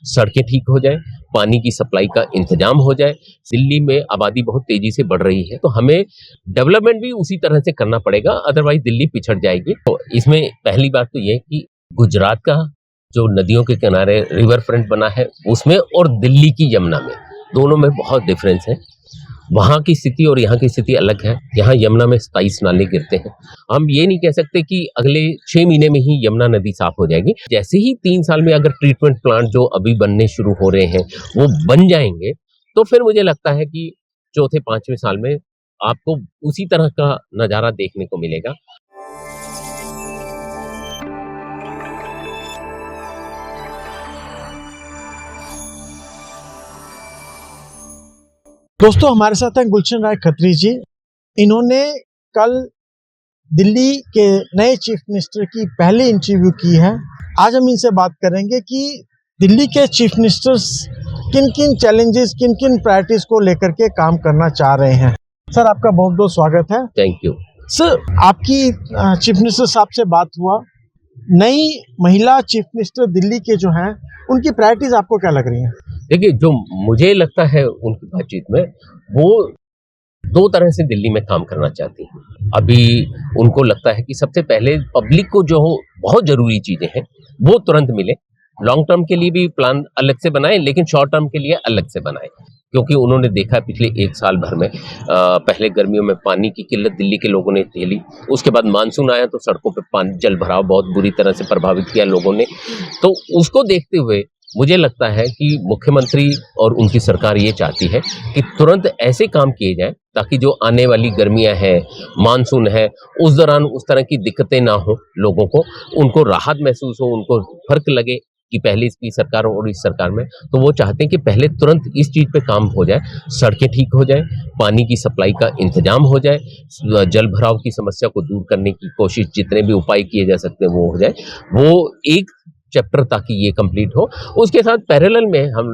सड़कें ठीक हो जाए, पानी की सप्लाई का इंतजाम हो जाए। दिल्ली में आबादी बहुत तेजी से बढ़ रही है, तो हमें डेवलपमेंट भी उसी तरह से करना पड़ेगा, अदरवाइज दिल्ली पिछड़ जाएगी। तो इसमें पहली बात तो ये कि गुजरात का जो नदियों के किनारे रिवर फ्रंट बना है उसमें और दिल्ली की यमुना में, दोनों में बहुत डिफरेंस है। वहाँ की स्थिति और यहाँ की स्थिति अलग है। यहाँ यमुना में 27 नाले गिरते हैं। हम ये नहीं कह सकते कि अगले 6 महीने में ही यमुना नदी साफ हो जाएगी। जैसे ही 3 साल में अगर ट्रीटमेंट प्लांट जो अभी बनने शुरू हो रहे हैं वो बन जाएंगे, तो फिर मुझे लगता है कि चौथे 5वें साल में आपको उसी तरह का नजारा देखने को मिलेगा। दोस्तों, हमारे साथ हैं गुलशन राय खत्री जी। इन्होंने कल दिल्ली के नए चीफ मिनिस्टर की पहली इंटरव्यू की है। आज हम इनसे बात करेंगे कि दिल्ली के चीफ मिनिस्टर्स किन किन चैलेंजेस, किन किन प्रायोरिटीज को लेकर के काम करना चाह रहे हैं। सर, आपका बहुत बहुत स्वागत है। Thank you sir. आपकी चीफ मिनिस्टर साहब से बात हुआ, नई महिला चीफ मिनिस्टर दिल्ली के जो हैं, उनकी प्रायोरिटीज आपको क्या लग रही हैं? देखिए, जो मुझे लगता है उनकी बातचीत में, वो 2 तरह से दिल्ली में काम करना चाहती हैं। अभी उनको लगता है कि सबसे पहले पब्लिक को जो बहुत जरूरी चीजें हैं वो तुरंत मिले। लॉन्ग टर्म के लिए भी प्लान अलग से बनाए, लेकिन शॉर्ट टर्म के लिए अलग से बनाए, क्योंकि उन्होंने देखा पिछले 1 साल भर में पहले गर्मियों में पानी की किल्लत दिल्ली के लोगों ने झेली, उसके बाद मानसून आया तो सड़कों पे पानी जल भराव बहुत बुरी तरह से प्रभावित किया लोगों ने। तो उसको देखते हुए मुझे लगता है कि मुख्यमंत्री और उनकी सरकार ये चाहती है कि तुरंत ऐसे काम किए जाएं ताकि जो आने वाली गर्मियां हैं, मानसून है, उस दौरान उस तरह की दिक्कतें ना हो लोगों को, उनको राहत महसूस हो, उनको फर्क लगे कि पहले इसकी सरकार और इस सरकार में। तो वो चाहते हैं कि पहले तुरंत इस चीज पे काम हो जाए, सड़कें ठीक हो जाए, पानी की सप्लाई का इंतजाम हो जाए, जल भराव की समस्या को दूर करने की कोशिश, जितने भी उपाय किए जा सकते हैं वो हो जाए। वो एक चैप्टर ताकि ये कंप्लीट हो। उसके साथ पैरेलल में हम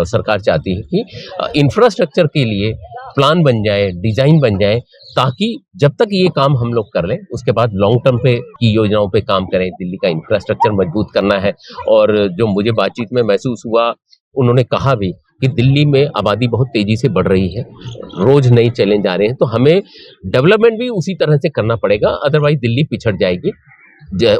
सरकार चाहती है कि इंफ्रास्ट्रक्चर के लिए प्लान बन जाए, डिजाइन बन जाए, ताकि जब तक ये काम हम लोग कर लें उसके बाद लॉन्ग टर्म पे की योजनाओं पे काम करें। दिल्ली का इंफ्रास्ट्रक्चर मजबूत करना है। और जो मुझे बातचीत में महसूस हुआ, उन्होंने कहा भी कि दिल्ली में आबादी बहुत तेजी से बढ़ रही है, रोज नए चैलेंज आ रहे हैं, तो हमें डेवलपमेंट भी उसी तरह से करना पड़ेगा, अदरवाइज दिल्ली पिछड़ जाएगी।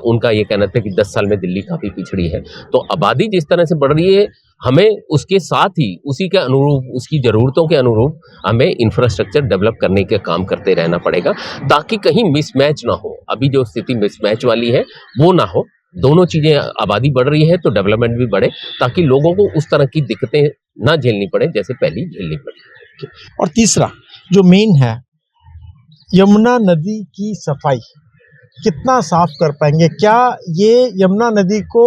उनका ये कहना था कि 10 साल में दिल्ली काफी पिछड़ी है। तो आबादी जिस तरह से बढ़ रही है, हमें उसके साथ ही उसी के अनुरूप, उसकी जरूरतों के अनुरूप हमें इंफ्रास्ट्रक्चर डेवलप करने के काम करते रहना पड़ेगा, ताकि कहीं मिसमैच ना हो। अभी जो स्थिति मिसमैच वाली है वो ना हो। दोनों चीजें, आबादी बढ़ रही है तो डेवलपमेंट भी बढ़े, ताकि लोगों को उस तरह की दिक्कतें ना झेलनी पड़े जैसे पहले झेलनी पड़ी। और तीसरा जो मेन है, यमुना नदी की सफाई कितना साफ कर पाएंगे? क्या ये यमुना नदी को,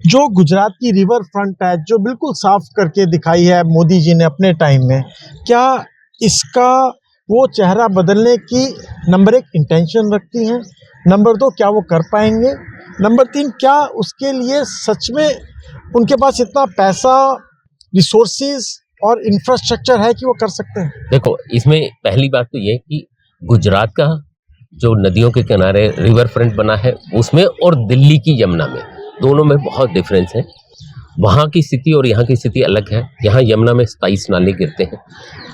जो गुजरात की रिवर फ्रंट है, जो बिल्कुल साफ करके दिखाई है मोदी जी ने अपने टाइम में, क्या इसका वो चेहरा बदलने की नंबर 1 इंटेंशन रखती हैं? नंबर 2, क्या वो कर पाएंगे? नंबर 3, क्या उसके लिए सच में उनके पास इतना पैसा, रिसोर्सेज और इंफ्रास्ट्रक्चर है कि वो कर सकते हैं? देखो, इसमें पहली बात तो ये कि गुजरात का जो नदियों के किनारे रिवर फ्रंट बना है उसमें और दिल्ली की यमुना में, दोनों में बहुत डिफरेंस है। वहाँ की स्थिति और यहाँ की स्थिति अलग है। यहाँ यमुना में 27 नाले गिरते हैं।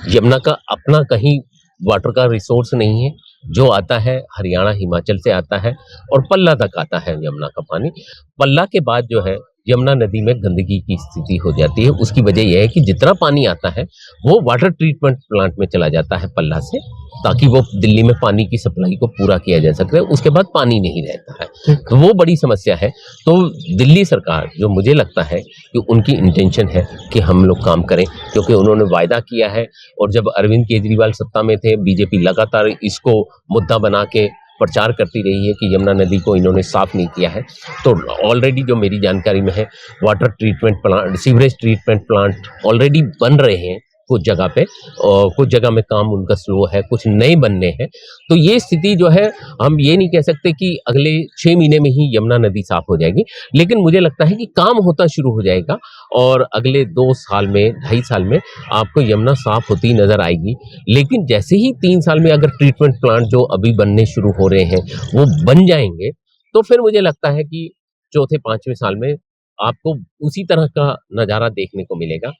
यमुना का अपना कहीं वाटर का रिसोर्स नहीं है। जो आता है हरियाणा, हिमाचल से आता है और पल्ला तक आता है यमुना का पानी। पल्ला के बाद जो है यमुना नदी में गंदगी की स्थिति हो जाती है। उसकी वजह यह है कि जितना पानी आता है वो वाटर ट्रीटमेंट प्लांट में चला जाता है पल्ला से, ताकि वो दिल्ली में पानी की सप्लाई को पूरा किया जा सके। उसके बाद पानी नहीं रहता है, तो वो बड़ी समस्या है। तो दिल्ली सरकार, जो मुझे लगता है कि उनकी इंटेंशन है कि हम लोग काम करें, क्योंकि उन्होंने वायदा किया है। और जब अरविंद केजरीवाल सत्ता में थे, बीजेपी लगातार इसको मुद्दा बना के प्रचार करती रही है कि यमुना नदी को इन्होंने साफ नहीं किया है। तो ऑलरेडी जो मेरी जानकारी में है, water treatment plant, sewerage treatment plant already बन रहे हैं कुछ जगह पे, और कुछ जगह में काम उनका स्लो है, कुछ नए बनने हैं। तो ये स्थिति जो है, हम ये नहीं कह सकते कि अगले 6 महीने में ही यमुना नदी साफ हो जाएगी, लेकिन मुझे लगता है कि काम होता शुरू हो जाएगा और अगले 2 साल में, 2.5 साल में आपको यमुना साफ होती नजर आएगी। लेकिन जैसे ही 3 साल में अगर ट्रीटमेंट प्लांट जो अभी बनने शुरू हो रहे हैं वो बन जाएंगे, तो फिर मुझे लगता है कि चौथे 5वें साल में आपको उसी तरह का नज़ारा देखने को मिलेगा।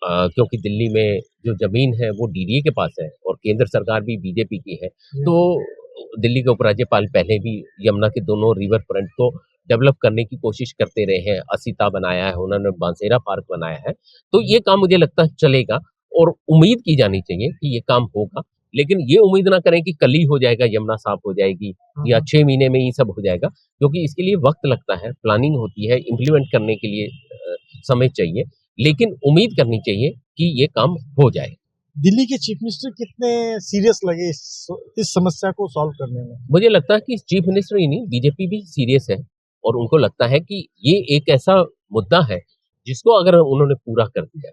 क्योंकि दिल्ली में जो ज़मीन है वो डीडीए के पास है और केंद्र सरकार भी बीजेपी की है। तो दिल्ली के उपराज्यपाल पहले भी यमुना के दोनों रिवर फ्रंट को डेवलप करने की कोशिश करते रहे हैं। असीता बनाया है, उन्होंने बांसेरा पार्क बनाया है। तो ये काम मुझे लगता है चलेगा और उम्मीद की जानी चाहिए कि ये काम होगा। लेकिन ये उम्मीद ना करें कि कल ही हो जाएगा, यमुना साफ हो जाएगी या 6 महीने में ही सब हो जाएगा, क्योंकि इसके लिए वक़्त लगता है, प्लानिंग होती है, इम्प्लीमेंट करने के लिए समय चाहिए। लेकिन उम्मीद करनी चाहिए कि ये काम हो जाए। दिल्ली के चीफ मिनिस्टर कितने सीरियस लगे इस समस्या को सॉल्व करने में? मुझे लगता है कि चीफ मिनिस्टर ही नहीं, बीजेपी भी सीरियस है और उनको लगता है कि ये एक ऐसा मुद्दा है, जिसको अगर उन्होंने पूरा कर दिया,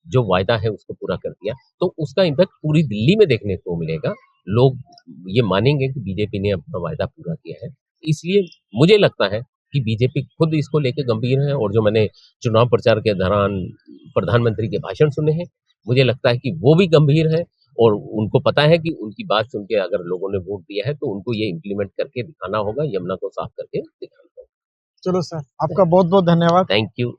जो वायदा है उसको पूरा कर दिया, तो उसका इम्पैक्ट पूरी दिल्ली में देखने को मिलेगा। लोग ये मानेंगे कि बीजेपी ने अपना वायदा पूरा किया है। इसलिए मुझे लगता है कि बीजेपी खुद इसको लेके गंभीर है और जो मैंने चुनाव प्रचार के दौरान प्रधानमंत्री के भाषण सुने हैं, मुझे लगता है कि वो भी गंभीर है और उनको पता है कि उनकी बात सुन के अगर लोगों ने वोट दिया है, तो उनको ये इम्प्लीमेंट करके दिखाना होगा, यमुना को साफ करके दिखाना होगा। चलो सर, आपका बहुत-बहुत धन्यवाद। Thank you.